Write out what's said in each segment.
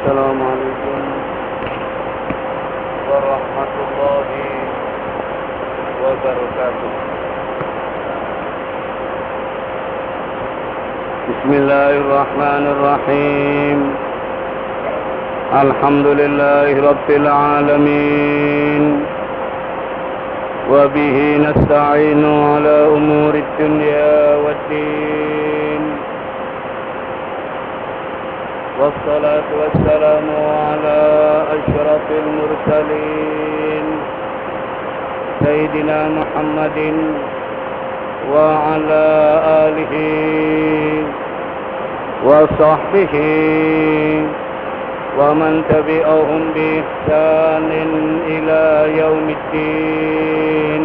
السلام عليكم ورحمة الله وبركاته. بسم الله الرحمن الرحيم. الحمد لله رب العالمين، وبه نستعين على أمور الدنيا والدين، والصلاة والسلام على أشرف المرسلين سيدنا محمد وعلى آله وصحبه ومن تبعهم بإحسان إلى يوم الدين.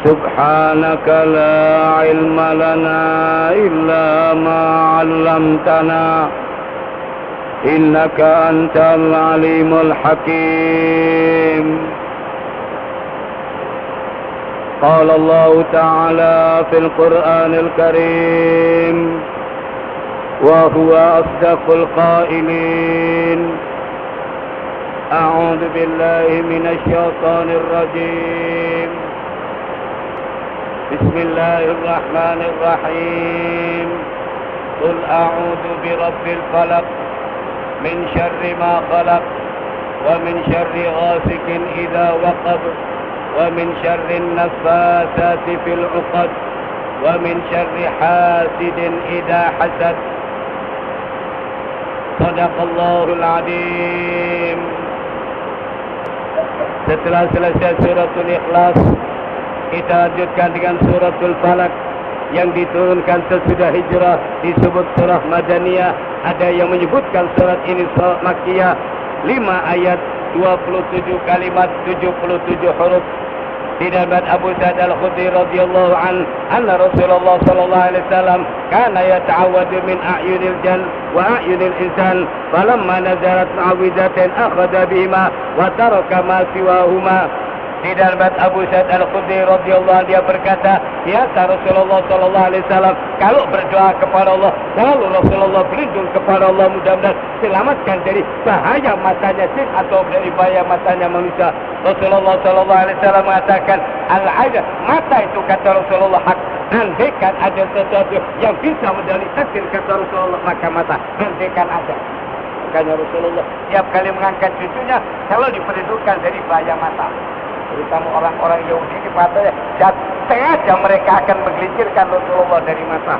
سبحانك لا علم لنا إلا ما علمتنا إنك أنت العليم الحكيم. قال الله تعالى في القرآن الكريم وهو أصدق القائلين: أعوذ بالله من الشيطان الرجيم. بسم الله الرحمن الرحيم. قل أعوذ برب الفلق من شر ما خلق ومن شر غاسق إذا وقب ومن شر النفاثات في العقد ومن شر حاسد إذا حسد. صدق الله العظيم. Setelah selesai suratul Ikhlas, kita lanjutkan dengan suratul Falaq yang diturunkan sesudah hijrah, disebut surah Madaniyah. Ada yang menyebutkan surat ini surat Makkiyah. 5 ayat, 27 kalimat, 77 huruf. Didapat Abu Sa'id Al-Khudri radhiyallahu anna Rasulullah sallallahu alaihi wasallam kana yata'awwadu min a'yunil jan wa a'yunil insan, falamma nazarat mu'awwidatan akhadha bihima wa taraka ma siwahuma. Didapat Abu Sa'id Al-Khudri radhiyallahu anhu, dia berkata, biasa Rasulullah sallallahu alaihi wasallam kalau berdoa kepada Allah, selalu Rasulullah berlindung kepada Allah, mudah-mudahan selamatkan dari bahaya matanya jin atau dari bahaya matanya manusia. Rasulullah sallallahu alaihi wasallam mengatakan, al-'ain, mata itu kata Rasulullah hak. Andaikan ada sesuatu yang bisa mendali takdir kata Rasulullah, maka mata andaikan ada. Makanya Rasulullah tiap kali mengangkat cucunya selalu diperlindungkan dari bahaya mata. Terutama orang-orang Yahudi ini matanya sengaja mereka akan menggelincirkan Rasulullah dari mata.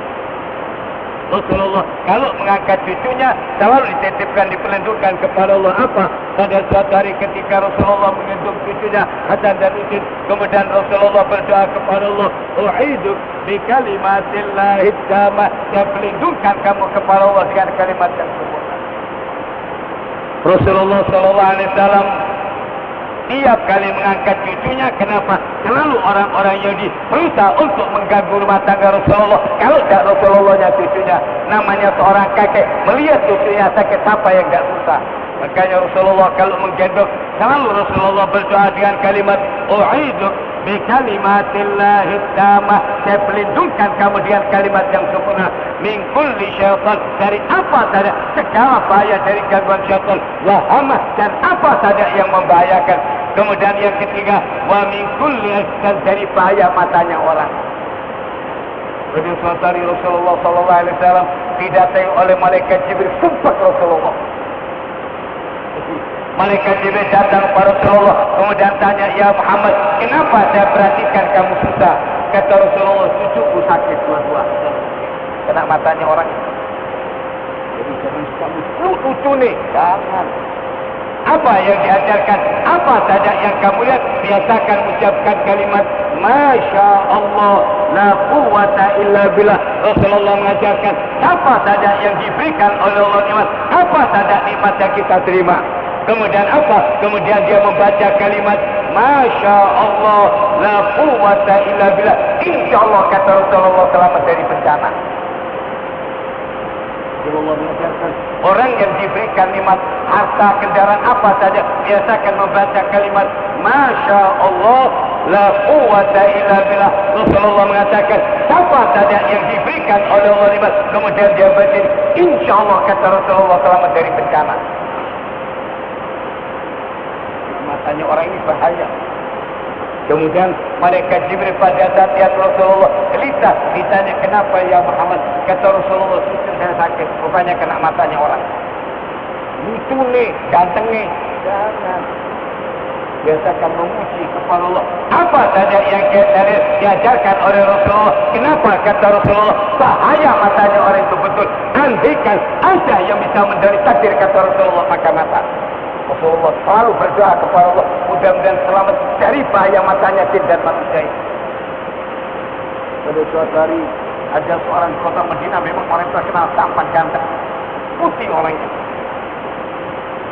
Rasulullah kalau mengangkat cucunya selalu dititipkan, diperlindungkan kepada Allah. Apa? Pada suatu hari ketika Rasulullah menggendong cucunya Hasan dan Husain, kemudian Rasulullah berdoa kepada Allah, u'idu bi kalimatillahi tammah, saya pelindungkan kamu kepada Allah dengan kalimat yang sempurna. Rasulullah sallallahu alaihi wasallam tiap kali mengangkat cucunya, kenapa? Selalu orang-orang Yahudi berusaha untuk mengganggu rumah tangga Rasulullah. Kalau tidak Rasulullahnya cucunya, namanya seorang kakek melihat cucunya sakit, apa yang tidak susah. Makanya Rasulullah kalau menggendong, selalu Rasulullah berdoa dengan kalimat u'idu bi kalimatillahi tammah, saya pelindungkan kamu dengan kalimat yang sempurna, min kulli syaitan, dari apa saja segala bahaya dari gangguan syaitan, wa hamah, dan apa saja yang membahayakan. Kemudian yang ketiga, wa min kulli ahsan, dari bahaya matanya orang. Pada suatu hari Rasulullah sallallahu alaihi wasallam didatangi oleh malaikat Jibril, sumpah Rasulullah. Malaikat Jibril datang kepada Rasulullah, kemudian tanya, ya Muhammad, kenapa saya perhatikan kamu susah? Kata Rasulullah, cucuku sakit dua-dua, kena matanya orang. Jadi jangan kamu lucu nih, jangan. Apa yang diajarkan, apa saja yang kamu lihat, biasakan ucapkan kalimat Masya Allah, la quwwata illa billah. Rasulullah mengajarkan, apa saja yang diberikan oleh Allah nikmat, apa saja nikmat yang kita terima. Kemudian apa? Kemudian dia membaca kalimat Masya Allah, la quwwata illa billah. Insya Allah, kata Rasulullah, selamat dari bencana. Rasulullah mengajarkan, orang yang diberikan nikmat harta, kendaraan apa saja, biasakan membaca kalimat Masya Allah, la quwwata illa billah. Rasulullah mengatakan, siapa saja yang diberikan oleh Allah nikmat kemudian dia batin, insyaallah kata Rasulullah selamat dari bencana. Matanya orang ini bahaya. Kemudian malaikat Jibril pada saat lihat Rasulullah gelisah, ditanya kenapa ya Muhammad? Kata Rasulullah, saya sakit, rupanya kena matanya orang. Itu nih, ganteng nih. Jangan. Biasakan memuji kepada Allah. Apa saja yang diajarkan oleh Rasulullah. Kenapa kata Rasulullah bahaya matanya orang itu betul. Andaikan ada yang bisa mendari takdir kata Rasulullah pakai mata. Rasulullah selalu berdoa kepada Allah mudah-mudahan selamat dari bahaya matanya jin dan manusia itu. Pada suatu hari ada seorang di kota Madinah, memang orang terkenal tampan ganteng, putih orangnya.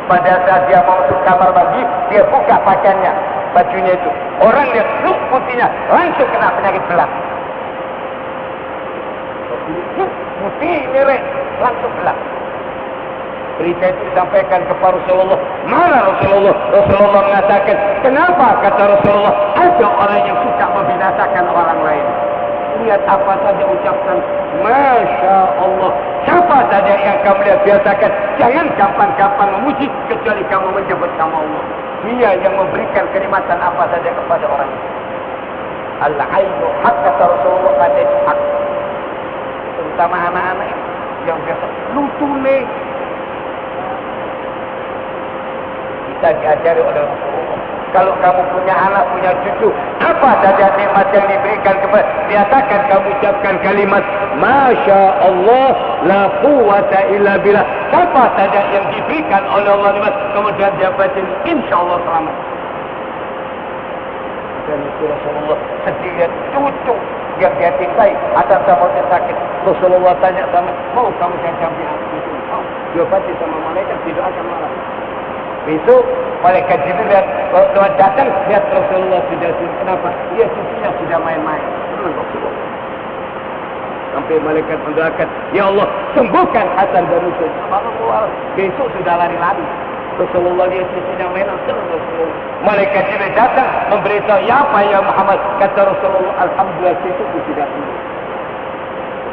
Pada saat dia mau masuk kamar mandi, dia buka pakaiannya, bajunya itu. Orang lihat look putihnya, langsung kena penyakit belang. Putih merah, langsung belang. Berita itu disampaikan kepada Rasulullah. Mana Rasulullah? Rasulullah mengatakan, kenapa kata Rasulullah ada orang yang suka membinasakan orang lain. Lihat apa saja ucapkan Masya Allah. Siapa saja yang kamu lihat biasakan, jangan gampang-gampang memuji kecuali kamu menyebut nama Allah. Dia yang memberikan kenikmatan apa saja kepada orang itu. Al-ainu hak kata Rasulullah, pada itu hak. Terutama anak-anak yang biasa lucu nih. Kita diajari oleh Rasulullah. Kalau kamu punya anak, punya cucu, apa saja nikmat yang diberikan kepada, biasakan kamu ucapkan kalimat Masya Allah, la quwwata illa billah. Siapa saja yang diberikan oleh Allah nikmat, kemudian dia batin, insya Allah selamat. Dan itu Rasulullah sedih lihat cucu yang dia cintai, ada sama dia sakit. Rasulullah tanya sama, mau kamu saya campur hati itu? Mau? Dia batin sama malaikat, didoakan malam. Besok malaikat Jibril lihat kalau datang lihat Rasulullah sudah kenapa? Dia cucunya sudah main-main. Rasulullah. Sampai malaikat mendoakan, ya Allah sembuhkan Hasan dan Husain. Besok sudah lari-lari. Rasulullah lihat cucunya main Rasulullah. Malaikat Jibril datang memberitahu, ya apa ya Muhammad? Kata Rasulullah, alhamdulillah cucuku sudah sembuh.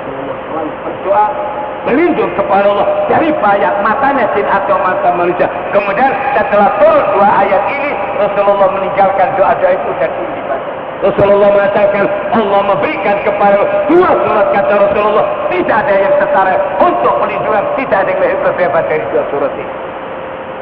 Rasulullah selalu berdoa berlindung kepada Allah dari bahaya matanya jin atau mata manusia. Kemudian setelah turun dua ayat ini, Rasulullah meninggalkan doa-doa itu dan dibaca. Rasulullah mengatakan Allah memberikan kepada dua surat kata Rasulullah tidak ada yang setara untuk pelindungan, tidak ada yang lebih berhebat dari dua surat ini.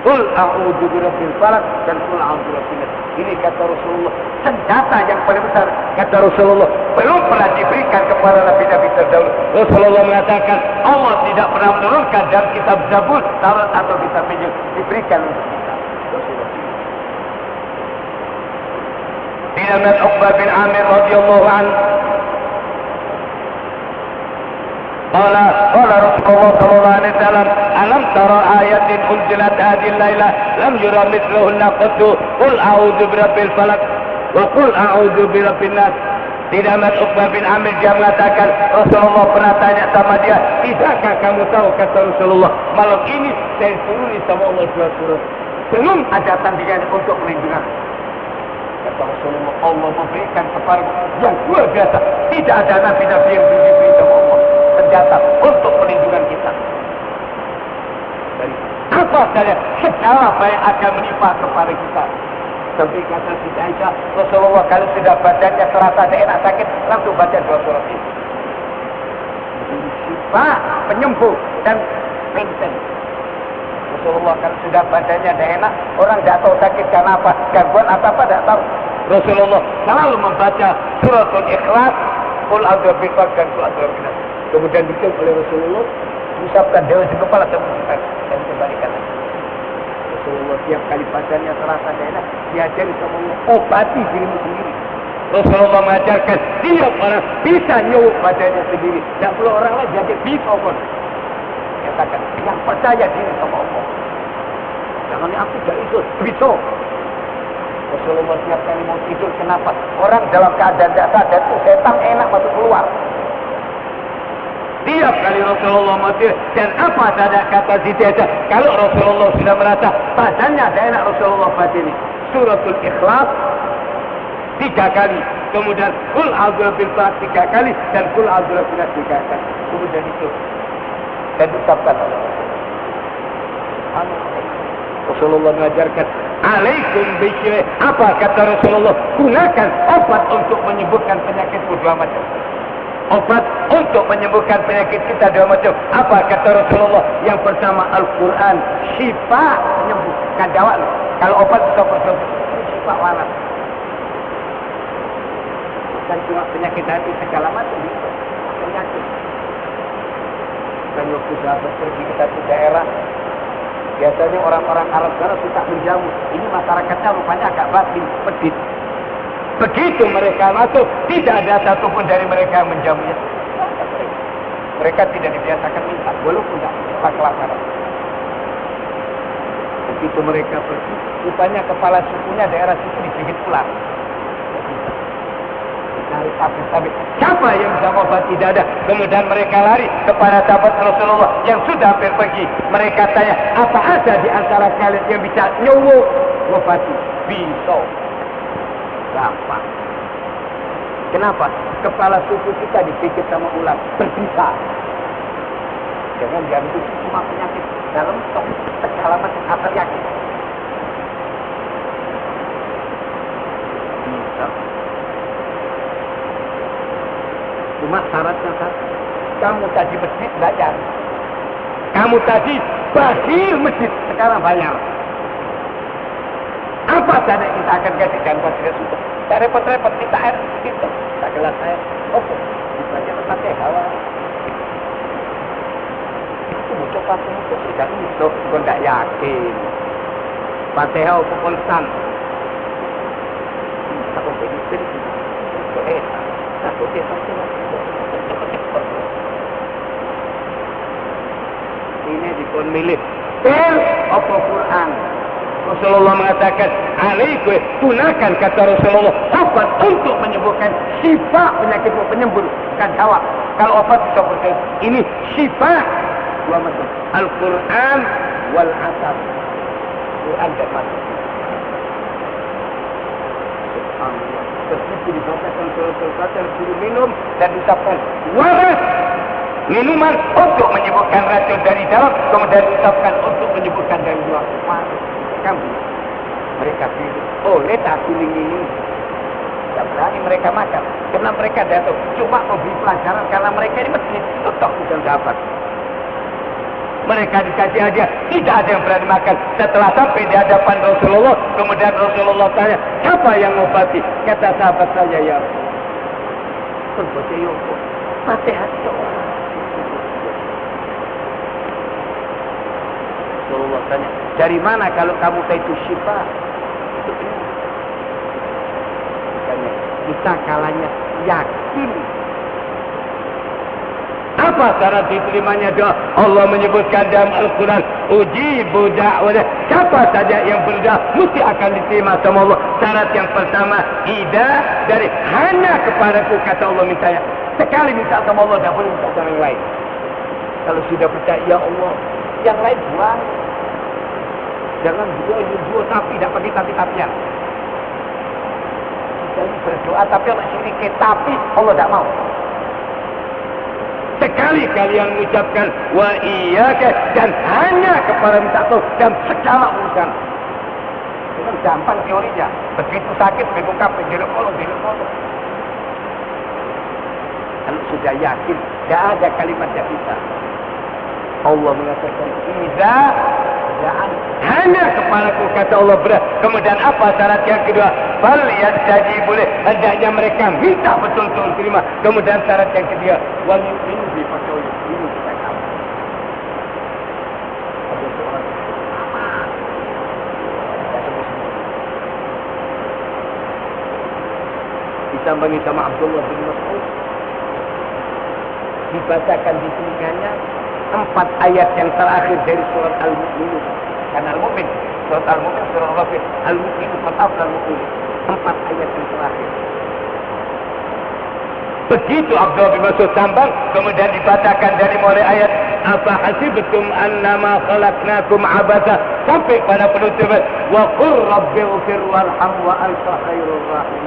Qul a'udzu birabbil falaq dan qul a'udzu birabbin nas. Ini kata Rasulullah senjata yang paling besar kata Rasulullah belum pernah diberikan kepada nabi-nabi terdahulu. Rasulullah mengatakan Allah tidak pernah menurunkan dalam kitab Zabur, Taurat atau kitab Injil diberikan untuk kita. Dinamit Uqbah bin Amir radhiyallahu anhu قال رسول الله صلى الله عليه وسلم ألم ترى آيات أنزلت هذه الليلة لم يرى مثلهن قط قل أعوذ برب الفلق وقل أعوذ برب الناس. Dinamit Uqbah bin Amir dia mengatakan Rasulullah pernah tanya sama dia, tidakkah kamu tahu kata Rasulullah malam ini saya turuni sama Allah dua surat, belum ada tandingan untuk melindungi. Kata Rasulullah Allah memberikan kepada yang luar biasa, tidak ada nabi-nabi yang diberi sama Allah senjata untuk pelindungan kita. Dari apa saja segala apa yang akan menimpa kepada kita. Sampai kata Siti Aisyah, Rasulullah kalau sudah badannya terasa enak sakit, langsung baca dua surat ini. Syifa, penyembuh dan pengsen. Rasulullah kalau sudah badannya tidak enak, orang tidak tahu sakit karena apa, gangguan apa-apa tidak tahu. Rasulullah selalu membaca suratul Ikhlas, Qul a'udzu birabbil falaq dan Qul a'udzu birabbin nas. Kemudian dikit oleh Rasulullah, diusapkan dewa di kepala dan kembalikan. Rasulullah tiap kali badannya terasa enak, diajari sama Allah, obati dirimu sendiri. Rasulullah mengajarkan tiap orang bisa nyuwuk badannya sendiri, tidak perlu orang lain jadi bisa pun. Katakan yang percaya diri sama Allah. Jangan aku tidak ikut, bisa. Rasulullah tiap kali mau tidur, kenapa? Orang dalam keadaan tidak sadar itu setan enak masuk keluar. Tiap kali Rasulullah mati dan apa saja kata Siti Aisyah, kalau Rasulullah sudah merasa badannya ada enak, Rasulullah baca ini suratul Ikhlas, 3 kali. Kemudian kul a'udzu birabbil falaq 3 kali dan kul a'udzu birabbin nas 3 kali. Kemudian itu dan diucapkan oleh Rasulullah mengajarkan alaikum bisyai. Apa kata Rasulullah? Gunakan obat untuk menyembuhkan penyakit dua macam. Obat untuk menyembuhkan penyakit kita dua macam. Apa kata Rasulullah? Yang pertama Al-Quran, syifa, menyembuhkan dawa. Kalau obat kita percaya syifa waras. Bukan cuma penyakit hati, segala macam penyakit. Dan waktu sahabat pergi ke satu daerah, biasanya orang-orang Arab sana suka menjamu. Ini masyarakatnya rupanya agak batin, pedit. Begitu mereka masuk, tidak ada satupun dari mereka yang menjamunya. Mereka tidak dibiasakan minta, walaupun tidak minta kelaparan. Begitu mereka pergi, rupanya kepala sukunya daerah situ digigit ular. Dari tabib-tabib, siapa yang bisa obat? Tidak ada. Kemudian mereka lari kepada sahabat Rasulullah yang sudah hampir pergi. Mereka tanya, apa ada di antara kalian yang bisa nyuwuk obati? Bisa. Gampang. Kenapa? Kepala suku kita dipikir sama ular, berbisa. Jangan dia itu cuma penyakit dalam stok segala macam apa yakin. Bisa. Cuma syaratnya satu. Kamu tadi masjid bayar. Kamu tadi bakhil masjid, sekarang bayar. Apa saja kita akan gajikan buat tidak sudah. Tak repot-repot kita air kita. Tak gelas air. Oke. Dibaca pakai hawa. Itu butuh pakai itu tidak itu. Bukan tak yakin. Pakai hawa pun san. Aku begitu. Aku ini dipun milih. Apa Quran? Rasulullah mengatakan, alaikum, gunakan kata Rasulullah obat untuk menyembuhkan syifa penyakit penyembuh, bukan dawa. Kalau obat bisa berkata ini syifa dua macam, Al-Quran wal asar. Quran dan asar. Subhanallah. Begitu dibacakan surat Al-Fatihah, disuruh minum dan diucapkan waras. Minuman untuk menyembuhkan racun dari dalam, kemudian diucapkan untuk menyembuhkan dari luar. Kamu mereka pilih, tak pilih ini. Tak berani mereka makan karena mereka datang cuma memberi pelajaran karena mereka ini masjid tetap bukan dapat. Mereka dikasih aja, tidak ada yang berani makan. Setelah sampai di hadapan Rasulullah, kemudian Rasulullah tanya, siapa yang mengobati? Kata sahabat saya, ya Rasulullah, Fatihah doa. Rasulullah tanya, dari mana kalau kamu tahu itu syifa? Itu benar. Kita kalanya yakin. Apa syarat diterimanya doa? Allah menyebutkan dalam Al-Quran, ujibu da'wah. Siapa saja yang berdoa mesti akan diterima sama Allah. Syarat yang pertama, ida dari hanya kepadaku, kata Allah mintanya. Sekali minta sama Allah, tidak boleh minta sama yang lain. Kalau sudah percaya, ya Allah, yang lain buang. Jangan dua tapi, tidak pakai tapi-tapian. Jadi berdoa tapi Allah sedikit, tapi Allah tidak mau. Sekali kalian mengucapkan wa iyyaka dan hanya kepada minta tolong dan segala urusan. Itu gampang teorinya. Begitu sakit mengungkap penjara Allah. Kalau sudah yakin, tidak ada kalimat yang bisa. Allah mengatakan iza ja'an hanya kepadaku, kata Allah berat. Kemudian apa syarat yang kedua? Fal yastajibu boleh, hendaknya mereka minta betul-betul terima. Kemudian syarat yang ketiga, wal yu'minu bi faqih ini kita kamu. Disambangi sama Abdullah bin Mas'ud, dibacakan di telinganya 4 ayat yang terakhir dari surat Al-Mu'minun. Karena Al-Mu'min, surat Al-Mu'min, surat Al-Ghafir, Al-Mu'min, Al-Mu'min. 4 ayat yang terakhir. Begitu Abdullah bin Mas'ud sambang, kemudian dibacakan dari mulai ayat apa hasibtum annama khalaqnakum abatha sampai pada penutupan wa qur rabbighfir warham wa anta khairur rahim.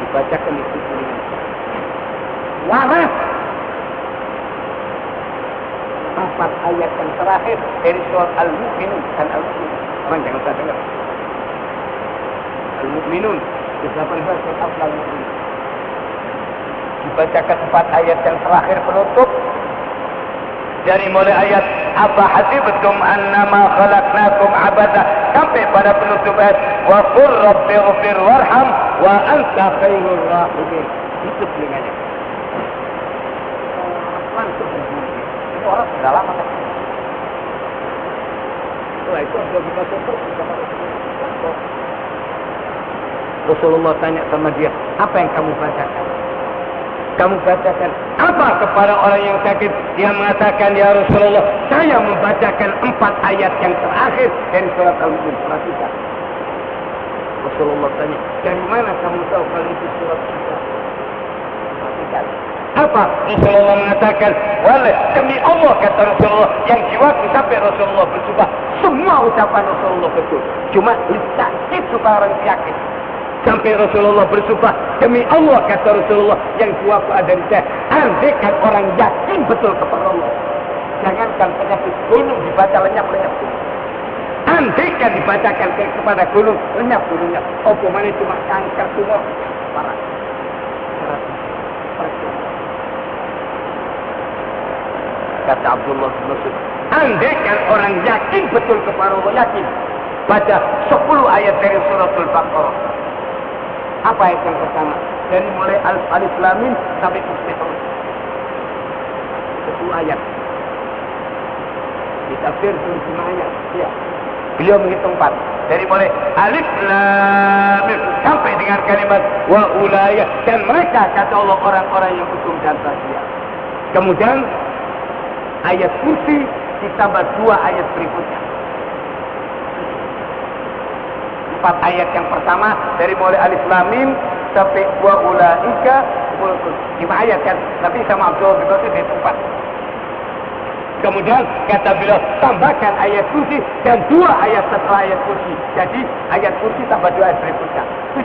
dibacakan itu dengan waras. 4 ayat yang terakhir dari surat Al-Mu'minun. Bukan Al-Mu'minun. Orang jangan salah dengar. Al-Mu'minun. Di 18 surat Al-Mu'minun. Dibacakan 4 ayat yang terakhir penutup. Dari mulai ayat apa hasibtum annama khalaqnakum abada sampai pada penutup ayat wa qur rabbighfir warham wa anta khairur rahimin. Itu telinganya. Langsung ini orang sudah lama kan. Setelah itu sudah kita tutup sama Rasulullah tanya sama dia, apa yang kamu bacakan? Kamu bacakan apa kepada orang yang sakit? Dia mengatakan, ya Rasulullah, saya membacakan 4 ayat yang terakhir dari surat Al-Mu'min. Perhatikan. Rasulullah tanya, dari mana kamu tahu kalau itu surat Al-Mu'min? Perhatikan. Apa? Rasulullah mengatakan, wala demi Allah, kata Rasulullah, yang jiwaku sampai Rasulullah bersumpah, semua ucapan Rasulullah betul. Cuma sakit supaya orang sakit. Sampai Rasulullah bersumpah, demi Allah, kata Rasulullah, yang jiwaku ada di saya, andaikan orang yakin betul kepada Allah. Jangankan penyakit gunung dibaca lenyap-lenyap gunung. Andaikan dibacakan kepada gunung, lenyap gunungnya. Oh, mana cuma kanker tumor. Parah. Kata Abdullah bin Mas'ud, andaikan orang yakin betul kepada Allah, yakin, baca 10 ayat dari suratul Baqarah. Apa ayat yang pertama? Dari mulai Alif Lam Mim sampai Muflihun. 10 ayat. Di tafsir 5 ayat. Ya. Beliau menghitung 4. Dari mulai Alif Lam Mim sampai dengan kalimat wa ulaya, dan mereka, kata Allah, orang-orang yang untung dan bahagia. Kemudian ayat kursi ditambah 2 ayat berikutnya. 4 ayat yang pertama dari mulai Alif Lam Mim sampai wa ulaika 5 ayat kan, tapi sama Abdullah bin Mas'ud itu 4. Kemudian kata beliau, tambahkan ayat kursi dan 2 ayat setelah ayat kursi. Jadi ayat kursi tambah 2 ayat berikutnya 7.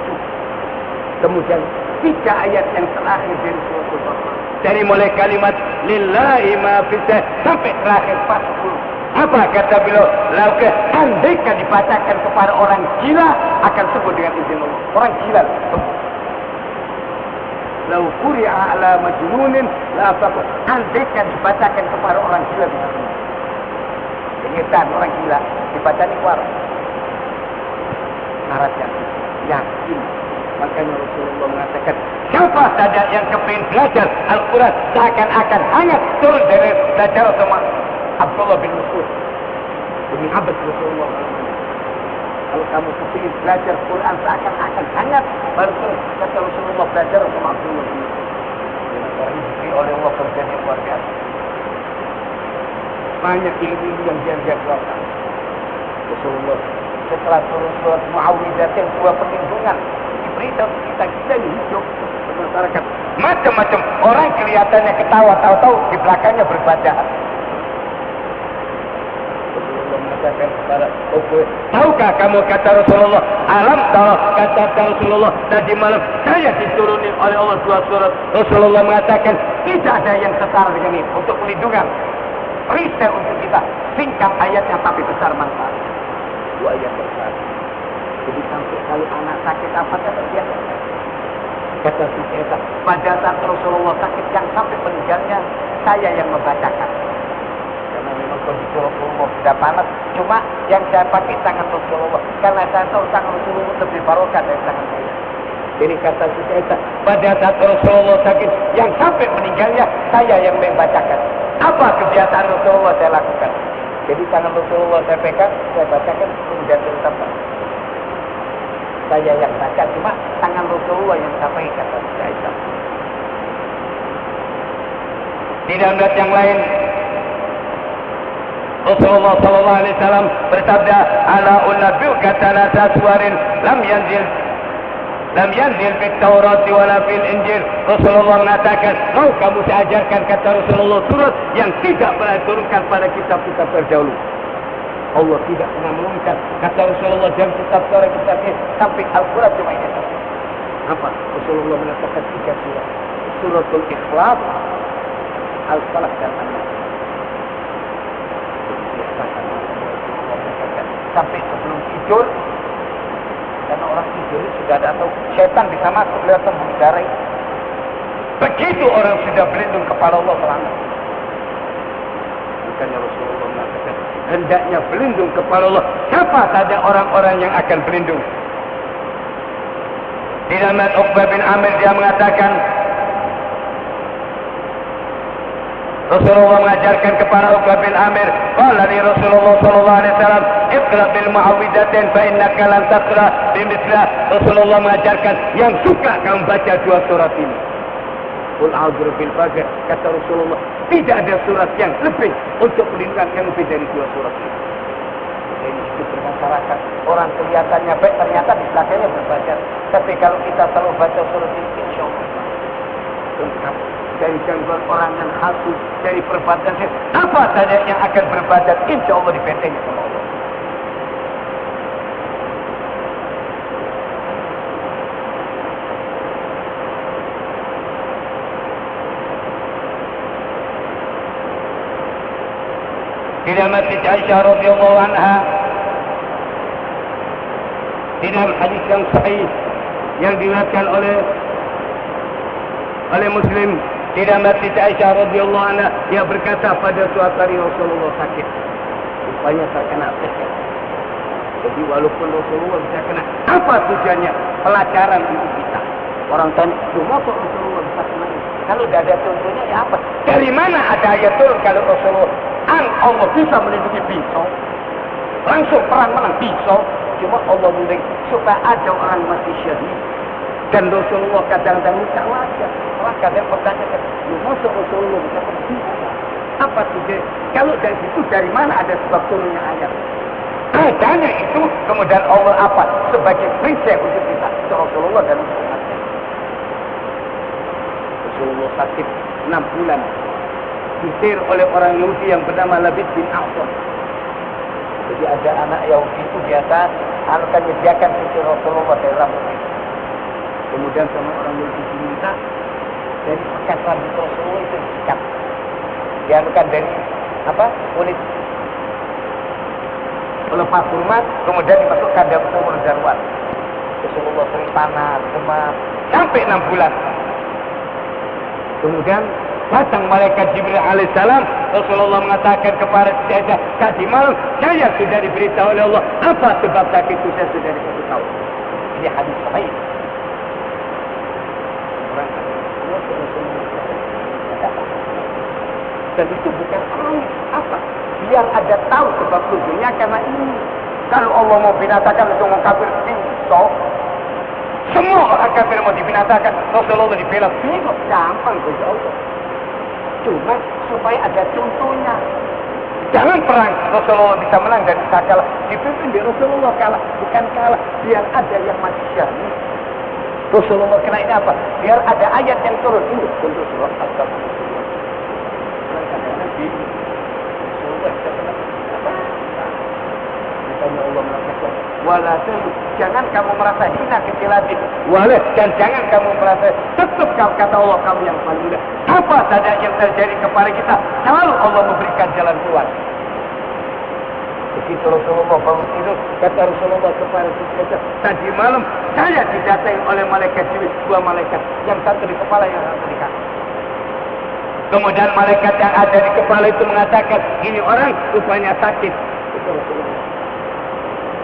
Kemudian 3 ayat yang terakhir dari surat Al-Baqarah. Dari mulai kalimat lillahi ma fis sampai terakhir 40. Apa kata beliau? Lauke andaikan dibacakan kepada orang gila akan sembuh dengan izin Allah. Orang gila sembuh. Lau quri'a ala majnunin la faqat. Andaikan dibacakan kepada orang gila bisa sembuh. Ingetan orang gila dibaca di keluar. Syaratnya yakin. Makanya Rasulullah mengatakan, siapa saja yang kepingin belajar Al-Quran seakan-akan hangat turun dari belajar sama Abdullah bin Mas'ud bin Abbas Rasulullah. Kalau kamu kepingin belajar Quran seakan-akan hangat, baru terus kata Rasulullah belajar sama Abdullah bin Mas'ud. Orang diberi oleh Allah kerjaan yang luar biasa. Banyak ilmu yang dia keluarkan. Rasulullah setelah turun surat Muawwidzatain 2 perlindungan, berita kita ini hidup masyarakat. Macam-macam orang kelihatannya ketawa, tahu-tahu di belakangnya berbacaan. Rasulullah mengatakan kepada tahukah kamu, kata Rasulullah, alam tahu, kata Rasulullah, tadi malam saya diturunin oleh Allah 2 surat. Rasulullah mengatakan tidak ada yang setara dengan ini untuk pelindungan. Riset untuk kita, singkat ayatnya tapi besar manfaat. 2 ayat besar. Jadi sampai kalau anak sakit apa kata dia? Kata si Esa, pada saat Rasulullah sakit yang sampai meninggalnya, saya yang membacakan. Karena memang kondisi Rasulullah sudah panas. Cuma yang saya pakai tangan Rasulullah, karena saya tahu tangan Rasulullah lebih barokah dari tangan saya. Jadi kata si Esa, pada saat Rasulullah sakit yang sampai meninggalnya, saya yang membacakan. Apa kebiasaan Rasulullah saya lakukan? Jadi tangan Rasulullah saya pegang, saya bacakan, kemudian saya saya yang baca, cuma tangan Rasulullah yang sampai kata saya. Di dalam ayat yang lain, Rasulullah sallallahu alaihi wasallam bersabda, "Ala unabbiuka thalatha suwarin lam yanzil fit Taurat wala fil Injil." Rasulullah mengatakan, "Mau kamu saya ajarkan," kata Rasulullah, "surat yang tidak pernah diturunkan pada kitab-kitab terdahulu." Allah tidak pernah mengumumkan, kata Rasulullah, dalam kitab Taurat, kitab ini sampai Al-Quran cuma ini. Apa? Rasulullah mengatakan 3 surat. Suratul Ikhlas, Al-Falaq dan An-Nas. Sampai sebelum tidur, karena orang tidur sudah ada atau setan bisa masuk lewat tembok darah. Begitu orang sudah berlindung kepada Allah Taala. Bukannya Rasulullah mengatakan hendaknya berlindung kepada Allah. Siapa saja orang-orang yang akan berlindung? Di dalam Uqbah bin Amir dia mengatakan Rasulullah mengajarkan kepada Uqbah bin Amir, qala li Rasulullah sallallahu alaihi wasallam, iqra bil muawwidzatain fa innaka lan taqra bimithlah. Rasulullah mengajarkan yang suka kamu baca 2 surat ini. Qul a'udzu bil falaq, kata Rasulullah, tidak ada surat yang lebih untuk melindungi yang lebih dari 2 surat ini. Ini itu bermasyarakat. Orang kelihatannya baik, ternyata di belakangnya berbaca. Tapi kalau kita selalu baca surat ini, insya Allah lengkap dari gangguan orang yang hasud, dari perbuatan apa saja yang akan berbadan, insya Allah dipentengnya sama Allah. Tidak mati Aisyah radhiyallahu anha di dalam hadis yang sahih yang diriwayatkan oleh Muslim, tidak mati Aisyah radhiyallahu anha, dia berkata pada suatu hari Rasulullah sakit, rupanya terkena penyakit. Jadi walaupun Rasulullah bisa kena, apa tujuannya? Pelajaran untuk kita. Orang tanya, masa Rasulullah bisa kena? Kalau tidak ada contohnya ya apa? Dari mana ada ayat turun kalau Rasulullah Allah bisa melindungi pisau, langsung perang menang pisau. Cuma Allah melindungi supaya ada orang mati syahid. Dan Rasulullah kadang-kadang minta wajah. Orang kadang bertanya, masa Rasulullah bisa pergi? Apa tujuan? Kalau dari situ dari mana ada sebab turunnya ayat? Adanya itu kemudian Allah apa? Sebagai prinsip untuk kita. Rasulullah dan umatnya. Rasulullah sakit 6 bulan. Disir oleh orang Yahudi yang bernama Labid bin A'sam. Jadi ada anak Yahudi itu biasa akan menyediakan sisi Rasulullah dari rambutnya. Kemudian sama orang Yahudi diminta dari bekas rambut Rasulullah itu disikat. Dianukan dari apa? Kulit pelepas kurmat, kemudian dimasukkan dalam sumur Zarwan. Rasulullah sering panas, demam, sampai 6 bulan. Kemudian datang malaikat Jibril alaihissalam. Rasulullah mengatakan kepada Aisyah, tadi malam saya sudah diberitahu oleh Allah apa sebab sakit itu, saya sudah diberitahu. Ini hadis sahih. Dan itu bukan aneh. Apa? Biar ada tahu sebab tujuannya karena ini. Kalau Allah mau binatakan untuk mengkafir pisau, semua orang kafir mau dibinatakan, Rasulullah dibela. Ini kok gampang bagi Allah. Cuma supaya ada contohnya. Jangan perang Rasulullah bisa menang dan bisa kalah. Dipimpin di Rasulullah kalah, bukan kalah. Biar ada yang mati syahid. Rasulullah kena ini apa? Biar ada ayat yang turun. Ini untuk surat Al-Qasas. Allah mengatakan, wala jangan kamu merasa hina kecil hati, wala dan jangan kamu merasa tetap kata Allah kamu yang paling mudah. Apa saja yang terjadi kepada kita, selalu Allah memberikan jalan keluar. Begitu Rasulullah bangun tidur, kata Rasulullah kepada Aisyah, tadi malam saya didatangi oleh malaikat Jibril, 2 malaikat, yang satu di kepala, yang satu di kaki. Kemudian malaikat yang ada di kepala itu mengatakan, ini orang rupanya sakit. Itu Rasulullah.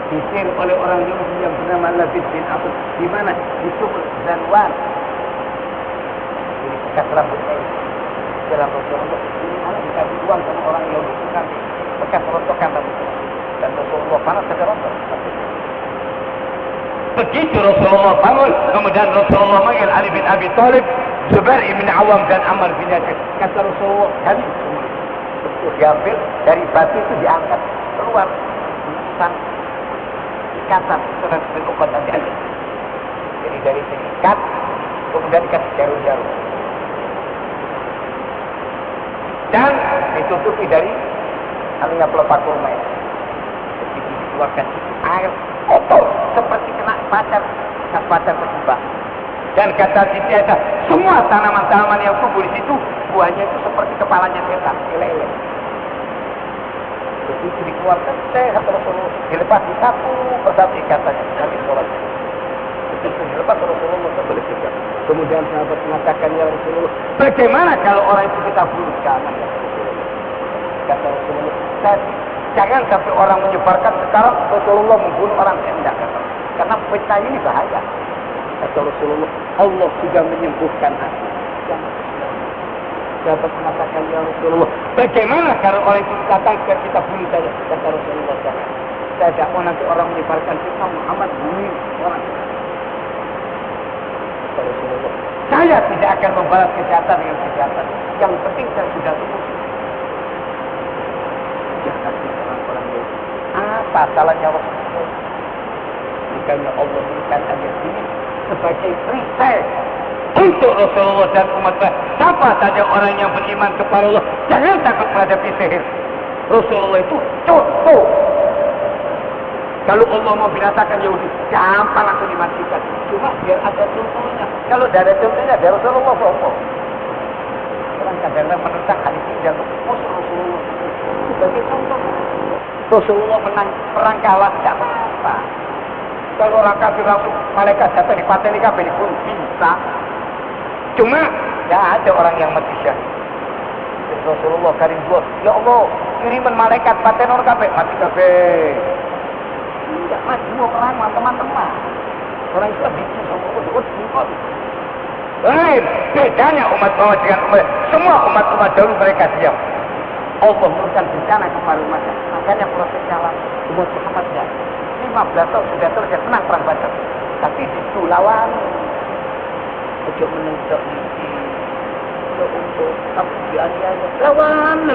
Disir oleh orang Yahudi yang bernama Labid bin A'sam. Di mana? Di sumur Zarwan. Jadi bekas rambutnya itu. Dalam Rasulullah. Ini malah dikasih uang sama orang Yahudi. Bukan bekas rontokan rambutnya. Dan Rasulullah panas saja rontok. Begitu Rasulullah bangun, kemudian Rasulullah manggil Ali bin Abi Thalib, Zubair bin Awam dan Ammar bin Yasir. Kata Rasulullah, kali semua itu diambil dari batu itu, diangkat keluar ikatan surat bin Uqad dan diangkat. Jadi dari ikat, kemudian dikasih jarum-jarum dan ditutupi dari anunya pelepah kurma. Jadi dikeluarkan air kotor seperti kena pacar, pacar berubah. Dan kata Siti Aisyah, semua tanaman-tanaman yang tumbuh di situ buahnya itu seperti kepalanya setan, lele. Begitu dikeluarkan, kata Rasulullah, dilepas di satu persatu ikatannya, dari sholatnya. Begitu dilepas Rasulullah kembali juga. Kemudian sahabat mengatakan, ya Rasulullah, bagaimana kalau orang itu kita bunuh sekarang? Ya Rasulullah. Kata Rasulullah, jangan sampai orang menyebarkan sekarang Rasulullah membunuh orang yang tidak kata. Karena fitnah ini bahaya. Kata Rasulullah, Allah sudah menyembuhkan aku. Sahabat mengatakan, ya Rasulullah, bagaimana kalau orang itu datang ke kita bunuh saja? Kata Rasulullah, jangan. Saya tidak mau nanti orang menyebarkan fitnah Muhammad bunuh orang. Kata Rasulullah, saya tidak akan membalas kejahatan dengan kejahatan. Yang penting saya sudah tunggu. Jangan orang-orang itu. Apa salahnya Rasulullah? Bukannya Allah berikan ayat ini sebagai riset untuk Rasulullah dan umatnya. Siapa saja orang yang beriman kepada Allah, jangan takut menghadapi sihir. Rasulullah itu contoh. Kalau Allah mau binasakan Yahudi, gampang langsung dimatikan. Cuma biar ada contohnya. Kalau tidak ada contohnya, biar Rasulullah bohong. Orang kadang-kadang menentang hadis ini dan Rasulullah sebagai contoh. Rasulullah menang perang kalah, tidak apa-apa. Kalau orang kafir langsung malaikat jatuh di pateni kabeh pun bisa. Cuma tidak ada orang yang mati syahid. Rasulullah karim dua, ya Allah, kiriman malaikat pateni orang kabeh mati kabeh. Tidak mati dua perang teman-teman. Orang Islam itu sama Allah. Lain bedanya umat Muhammad dengan umat semua umat-umat dahulu mereka diam. Allah memberikan bencana kepada umatnya. Makanya proses kalah umat Muhammad ya. 15 tahun sudah selesai tenang perang Badar. Tapi itu lawan. Ojo menentuk ini. Untuk aku dianiaya lawan.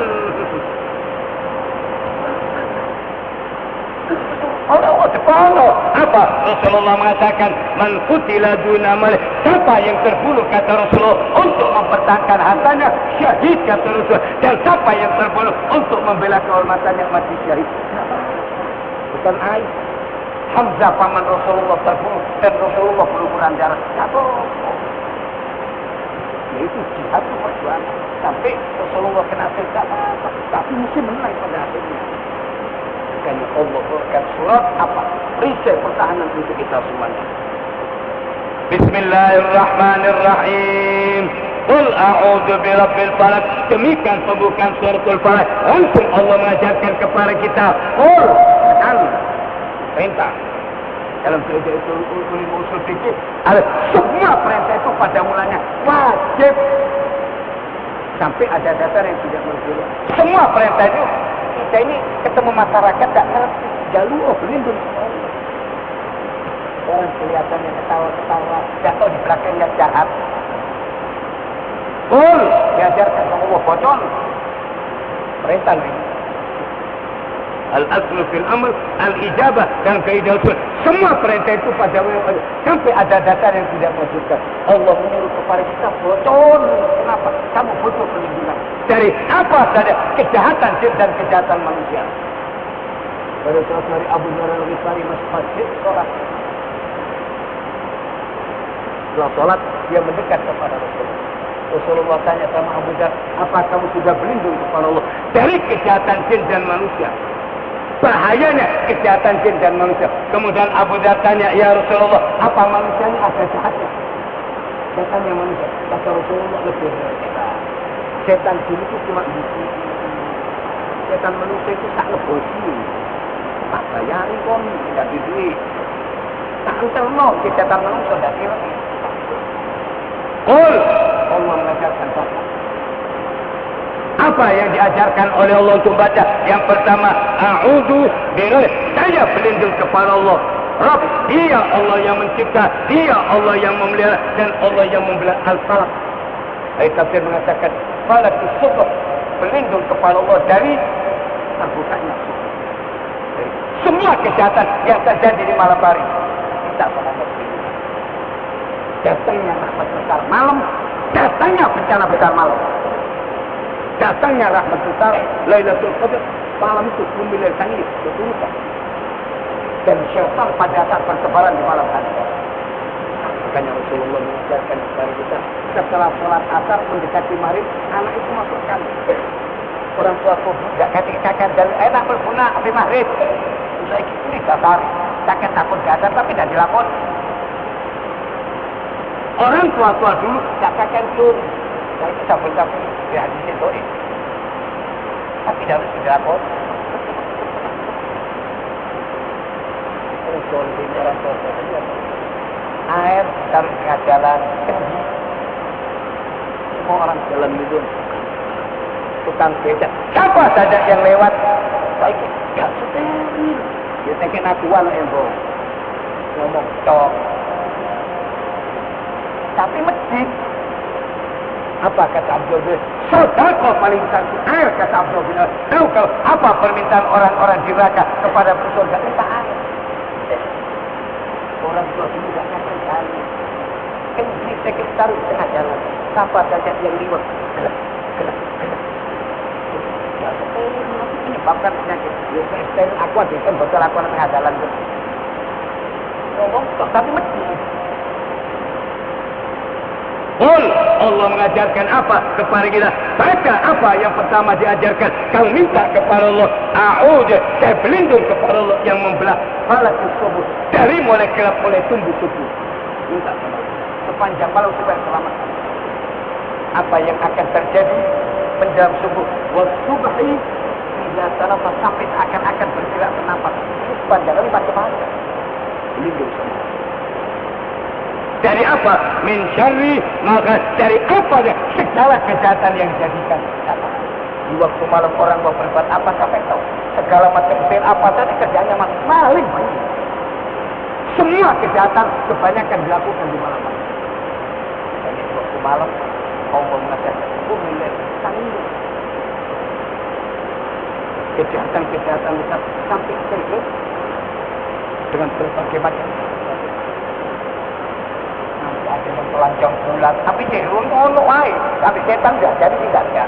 Allah Ta'ala. Apa? Rasulullah mengatakan, man qutila duna malih. Siapa yang terbunuh, kata Rasulullah, untuk mempertahankan hartanya, syahid, kata Rasulullah. Dan siapa yang terbunuh untuk membela kehormatannya, mati syahid. Bukan aib. Hamzah paman Rasulullah terbunuh dan Rasulullah berumuran darah. Yaitu jihad itu perjuangan. Sampai Rasulullah kena siksa, tapi mesti menang pada akhirnya. Karena Allah berikan surat apa? Perisai pertahanan untuk kita semuanya. Bismillahirrahmanirrahim. Qul a'udzu birabbil falaq. Demikian pembukaan suratul falaq. Langsung Allah mengajarkan kepada kita. Qul an perintah. Dalam cerita itu ulil usul fikih ada semua perintah itu pada mulanya wajib. Sampai ada dasar yang tidak menurut. Semua perintah itu kita ini ketemu masyarakat tak ngerti. Jalur berlindung. Orang kelihatannya ketawa-ketawa, jatuh di belakangnya jahat. Diajarkan sama Allah bocor. Perintah ini. Al-aslu fil amr, al-ijabah dan kaidah usul. Semua perintah itu pada sampai ada dasar yang tidak mewajibkan. Allah menyuruh kepada kita bocor. Kenapa? Kamu butuh perlindungan. Dari apa saja kejahatan jin dan kejahatan manusia. Pada saat hari Abu Hurairah Al-Ghifari masjid sholat. Setelah sholat dia mendekat kepada Rasulullah. Rasulullah tanya sama Abu Dhar, apa kamu sudah berlindung kepada Allah dari kejahatan jin dan manusia? Bahayanya kejahatan jin dan manusia. Kemudian Abu Dhar tanya, ya Rasulullah, apa manusianya ada jahatnya? Setannya manusia. Kata Rasulullah lebih kita. Setan jin itu cuma bisi. Setan manusia itu tak ngebosi. Tak bayari pun, tidak diduit. Tak entel no, setan manusia tidak kira. Allah mengajarkan baca. Apa yang diajarkan oleh Allah untuk baca? Yang pertama, a'udzu birabbil. Saya berlindung kepada Allah. Rabb, dia Allah yang mencipta, dia Allah yang memelihara dan Allah yang membela al-falaq. Ayat tafsir mengatakan, falaq as-subh, berlindung kepada Allah dari terbukanya. Semua kejahatan yang terjadi di malam hari kita pernah berlindung. Datangnya rahmat besar malam, datangnya bencana besar malam. Datangnya rahmat besar Lailatul Qadar malam itu memilih tangis berturutan. Dan syaitan pada saat bertebaran di malam hari. Makanya Rasulullah mengajarkan kepada kita setelah sholat asar mendekati maghrib, anak itu masukkan. Orang tua tidak kakek dan enak berguna sampai maghrib. Saya ini dasar, kakek takut dasar tapi tidak dilakon. Orang tua dulu tidak kakek tur. Saya kita berkata di hadis itu, tapi tidak harus dilakon. Orang tua air taruh tengah jalan, kendi. Semua orang jalan itu tukang beca. Siapa saja yang lewat, saya tidak steril. Dia tekan akuan embo, ngomong cok. Tapi masjid, apa kata Abdul bin? Sedekah paling satu air kata Abdul bin. Tahu kau apa permintaan orang-orang di neraka kepada surga? Minta air. Orang tua dulu tidak akan kali. Kendi tekan taruh tengah jalan. Siapa saja yang lewat, gelap. Menyebabkan penyakit. Aku ada kan betul aku tengah jalan. Ngomong tapi mesti. Allah mengajarkan apa kepada kita? Baca apa yang pertama diajarkan. Kau minta kepada Allah. A'udhu. Saya berlindung kepada Allah yang membelah falak subuh. Dari mulai gelap mulai tumbuh subuh. Minta kepada Allah. Sepanjang malam supaya selamat. Apa yang akan terjadi menjelang subuh? Wasubhi bila tanafas sampai akan bergerak bernafas. Ini sepanjang hari macam-macam. Lindung semua. Dari apa? Min syarri, maka dari apa dia? Segala kejahatan yang dijadikan. Di waktu malam orang mau berbuat apa sampai tahu. Segala macam sel apa tadi kerjanya maling. Semua kejahatan kebanyakan dilakukan di malam. Jadi di waktu malam Allah mengatakan umillah tanggung. Kejahatan besar sampai terjadi dengan berbagai macam. Nanti ada yang telanjang bulat, tapi jerun ono wae, tapi setan enggak jadi tidak ya.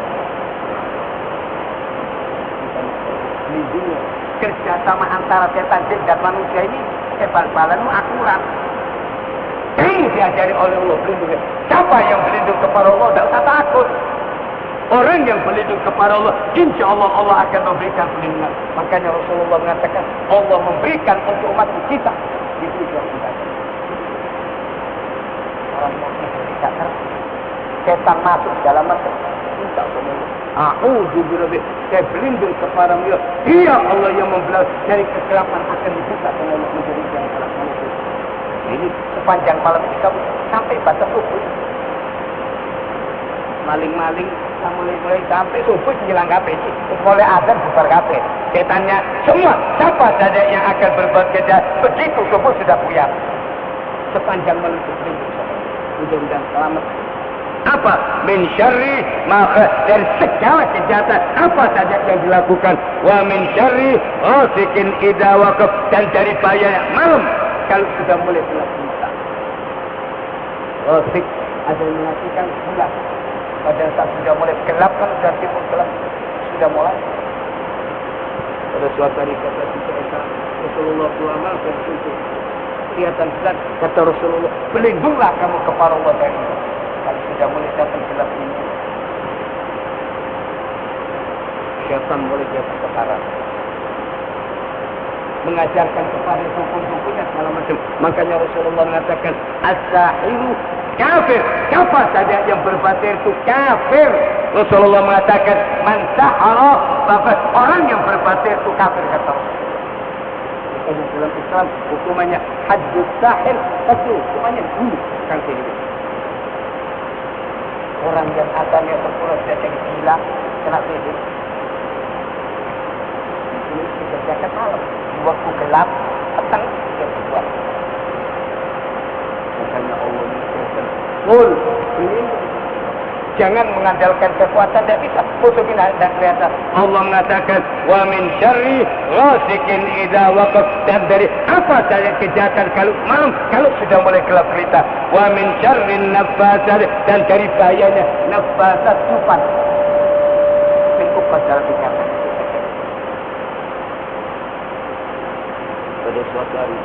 Kerjasama antara setan jin dan manusia ini bal-balan akurat. Kamu diajari oleh Allah berlindung. Siapa yang berlindung kepada Allah tidak usah takut. Orang yang berlindung kepada Allah, insya Allah Allah akan memberikan perlindungan. Makanya Rasulullah mengatakan Allah memberikan untuk umat kita. Itu yang kita. Orang mukmin tidak ngerti. Setan masuk dalam mata. Minta Allah. A'udzu birabbi. Saya berlindung kepada Allah. Dia Allah yang membelah dari kegelapan akan dibuka dengan Allah menjadi yang telah manusia. Ini sepanjang malam ini kamu sampai batas subuh. Maling-maling mulai sampai subuh menjelang kafe. Mulai azan bubar kafe. Setannya semua siapa saja yang akan berbuat kejahat begitu subuh sudah buyar. Sepanjang malam itu berlindung. Mudah-mudahan selamat. Apa? Min syarri maka dari segala kejahatan apa saja yang dilakukan. Wa min syarri ghasikin idza waqab dan dari bahaya malam kalau sudah mulai gelap gulita. Ghasik ada yang mengartikan bulan. Pada saat sudah mulai gelap kan sudah timur gelap sudah mulai. Pada suatu hari kata Rasulullah beramalkan untuk kelihatan bulan kata Rasulullah berlindunglah kamu kepada Allah dari itu. Kalau sudah mulai datang gelap ini, syaitan mulai datang ke arah. Mengajarkan kepada hukum-hukumnya segala macam. Makanya Rasulullah mengatakan, as-sahiru kafir. Siapa saja yang berbatir itu kafir. Rasulullah mengatakan, man sahara, orang yang berbatir itu kafir kata Rasulullah. Makanya dalam Islam hukumannya haddus sahir, itu hukumannya dulu kan sini. Orang yang asalnya terpura sudah jadi gila, kena sihir. Ini dikerjakan malam. Di waktu gelap, petang, dia berbuat. Makanya Allah ini ini jangan mengandalkan kekuatan, tidak bisa. Musuh tidak kelihatan. Allah mengatakan, wa min syarri ghasikin idza waqab dan dari apa saja kejahatan kalau malam kalau sudah mulai gelap gelita. Wa min syarrin naffasat dan dari bahayanya naffasat cupan. Cupan dalam ikatan. Pada suatu hari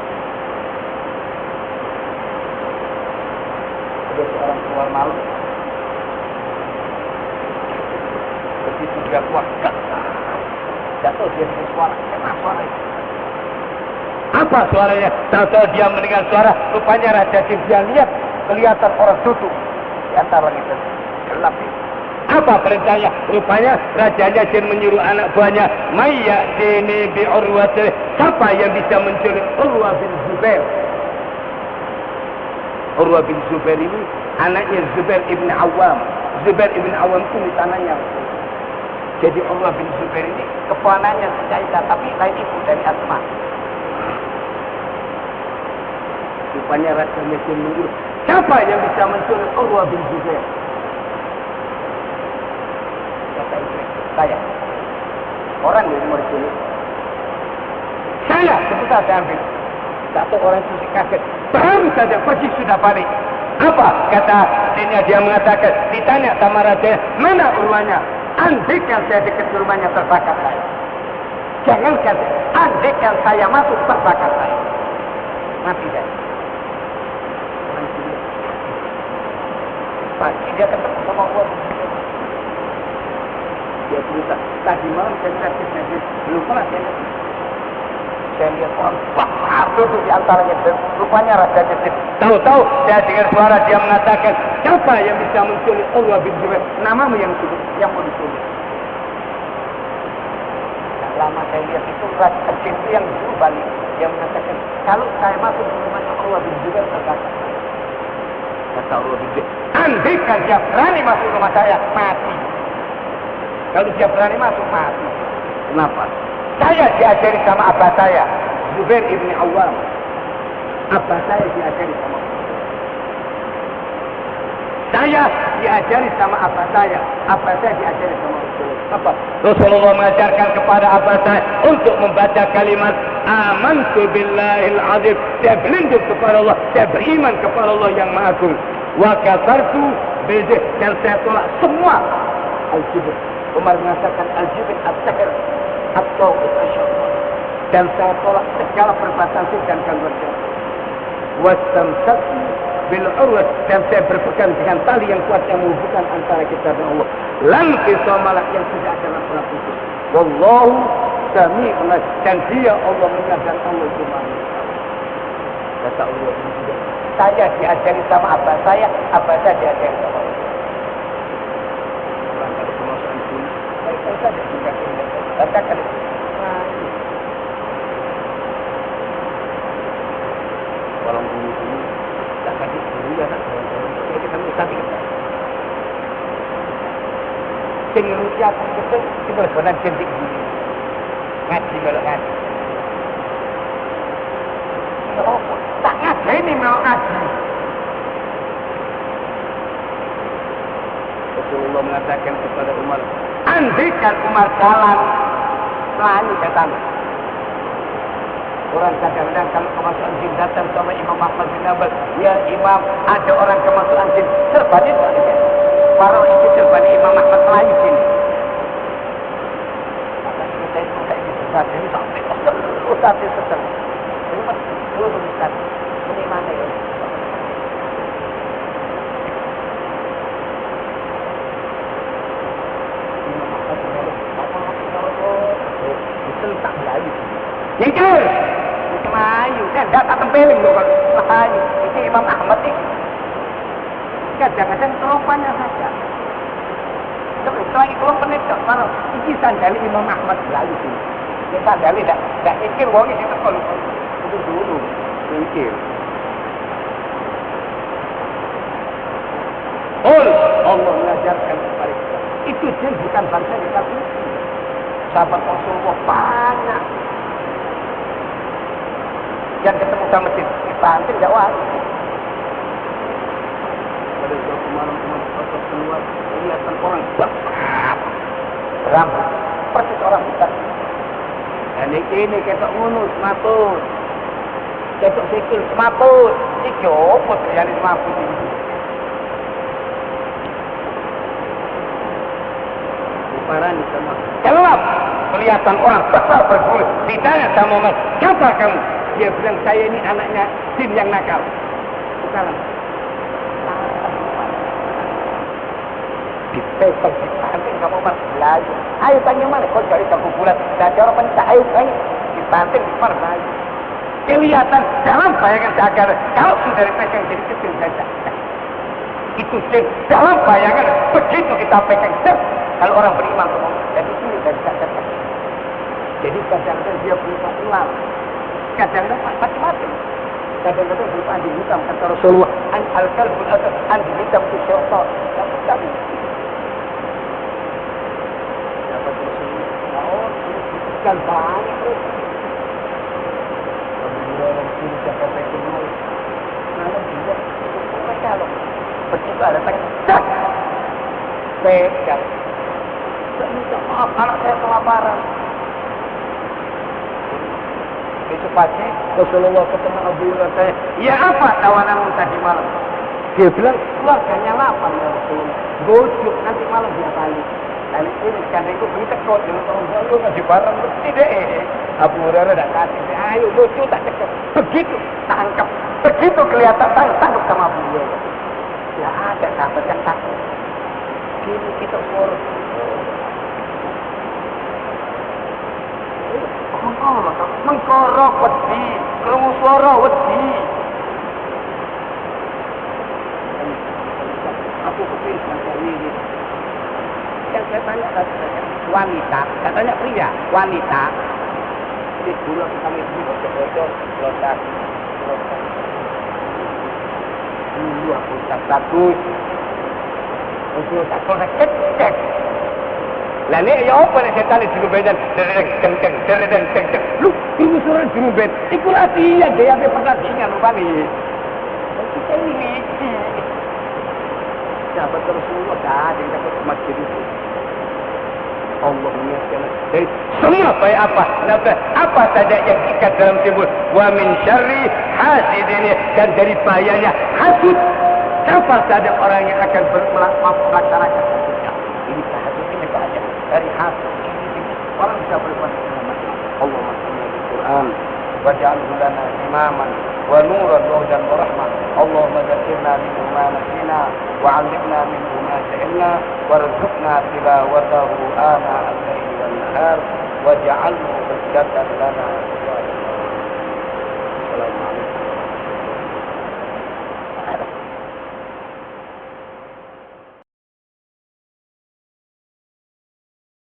Ada seorang keluar malu. Begitu dia keluar, jatuh dia dengan suara. Kenapa suara itu? Apa suaranya? Tahu-tahu dia mendengar suara. Rupanya Raja Jin dia lihat kelihatan orang duduk di antara langit dan gelap itu. Apa perintahnya? Rupanya Rajanya Jin menyuruh anak buahnya, Maya sini bi Urwati. Siapa yang bisa menculik Urwa bin Zubair? Urwa bin Zubair ini anaknya Zubair ibn Awam. Zubair ibn Awam itu tanahnya. Jadi Urwa bin Zubair ini keponakannya Sayyidah, tapi lain ibu dari Asma. Rupanya Rajanya Jin menyuruh, siapa yang bisa menculik Urwa bin Zubair? Kata istri, saya. Orang yang mau diculik. Saya. Sebentar saya ambil. Satu orang itu kaget. Baru saja pergi sudah balik. Apa kata dia mengatakan, ditanya sama Raja, mana Urwanya? Andaikan saya dekat rumahnya terbakar saya. Jangankan andaikan saya masuk terbakar saya. Mati saya. Orang itu. Pagi dia ketemu sama Allah. Dia cerita, tadi malam saya lihat Nabi, belum pernah saya lihat. Saya lihat orang besar duduk di antaranya, dan rupanya Raja Jin. Tahu-tahu saya dengar suara dia mengatakan, siapa yang bisa menculik Urwa bin Zubair? Namamu yang mau diculik. Nah, lama saya lihat itu Raja Jin itu yang dulu balik, dia mengatakan, kalau saya masuk ke rumahnya Urwa bin Zubair terbakar. Kata Urwa bin Zubair, andaikan dia berani masuk rumah saya, mati. Kalau dia berani masuk, mati. Kenapa? Saya diajari sama abah saya, Zubair ibn Awam. Apa saya diajari sama saya diajari sama abah saya diajari sama Rasulullah. apa? Rasulullah mengajarkan kepada abah saya untuk membaca kalimat amantu billahil azim. Saya berlindung kepada Allah, saya beriman kepada Allah yang Maha Agung. Wa kafartu bihi, dan saya tolak semua al-jibr. Umar mengatakan al-jibr at-tahr atau asyaitan, dan saya tolak segala perbuatan syirik dan gangguan syaitan. Wastamsaktu bil urwah, dan saya berpegang dengan tali yang kuat yang menghubungkan antara kita dan Allah. Lan kisamalah, yang tidak akan pernah putus. Wallahu sami'un, dan dia Allah mendengar dan Allah itu Maha. Kata Allah ini juga, saya diajari sama abah saya diajari sama Allah. Orang kalau kemasan pun Baik saja juga ini. Katakan itu. orang bumi ini tak ada juga tak ada kita mesti kita Tinggal ucap kita kita benar cantik gini. Ngaji melok ngaji. Tak ngaji ini melok ngaji. Rasulullah mengatakan kepada Umar, andaikan Umar jalan melani katanya. Orang kadang-kadang kalau kemasukan jin datang sama Imam Ahmad bin Hanbal, ya Imam, ada orang kemasukan jin, serbannya para itu serbannya Imam Ahmad Melayu sini. Maka kita itu kayak gitu saja, ini sampai ustaz setel. Rumah dulu ustaz, ini mana ya? Imam Ahmad bin Hanbal, itu tak Melayu. "Nyengker!" Melayu, kan data tempeling loh kalau Melayu. Itu Imam Ahmad ini. Kadang-kadang kelompannya saja. Terus lagi kelompan itu, kalau ini sandali Imam Ahmad Melayu sini. Ini sandali tidak mikir wong itu kalau itu dulu Nyengker. Allah mengajarkan kepada kita. Itu jin bukan bangsa kita putih. Sahabat Rasulullah banyak yang ketemu sama jin di pantai tidak wajib. Pada suatu malam Umar keluar, kelihatan orang rambut persis orang hutan. dan ini ketok ngono semaput. Ketok sikil semaput. Iki opo yang semaput ini? Parani sama. Kelap kelihatan orang besar berbulu. Ditanya sama Umar, siapa kamu? Dia bilang, saya ini anaknya jin yang nakal. Bukan. dipepeng dipanting kamu mas belayu. Ayo tanya mana kau cari ke kuburan. Dan orang pencak ayo tanya dipanting di mana belayu. Kelihatan dalam bayangan Jagad kalau sudah dipepeng jadi kecil saja. Itu sih dalam bayangan begitu kita pegang kalau orang beriman semua jadi ini dari Jagad. Jadi kadang-kadang dia berupa ulang, kadang-kadang macam-macam. Kadang-kadang berupa anjing hitam kata Rasulullah. Al-kalbul asad anjing hitam itu syaitan. Tapi dapat Rasulullah. Oh, bukan banyak terus. Orang sini siapa pegang mau? Malam juga. Kalau begitu ada tak pegang. Minta maaf anak saya kelaparan. Besok pagi Rasulullah ketemu Abu Hurairah. Ya apa tawananmu tadi malam? Dia bilang keluarganya lapar ya Rasulullah. Bujuk nanti malam dia balik. Kali ini karena itu kita kau jangan tahu lu ngasih barang mesti deh. Abu Hurairah dah kasih. Ayo bujuk tak cekap. Begitu tangkap. Begitu kelihatan tangkap sama Abu Hurairah. Ya ada sahabat yang takut. Kini kita suara. Mengkorok wedi, krungu swara wedi. Aku kepingin ini. Yang saya tanya katanya wanita, katanya pria, wanita. Di bulan kami itu bocor-bocor, lotak. Dulu aku tak takut. Untuk takut cek. Lah nek ya apa nek setan di rubedan dereng. Lu ini suara di rubed. Iku latihan dia ape pertandingan rupane. Kita ini. Dapat Rasulullah ada dapat masjid itu. Allah mengingatkan dari semua baik apa saja yang ikat dalam timbul wa min syarri hasidin dan dari bahayanya hasud. Siapa saja orang yang akan melaksanakan ini hasidnya saja dari hasud ini orang bisa berbuat macam Allahumma salli alal Quran waj'alhu lana imaman wa nuran wa hudan wa rahmah Allahumma zakkirna minhu ma nasina wa 'allimna minhu ma jahilna warzuqna tilawatahu ana al-laili wan nahar waj'alhu hujjatan lana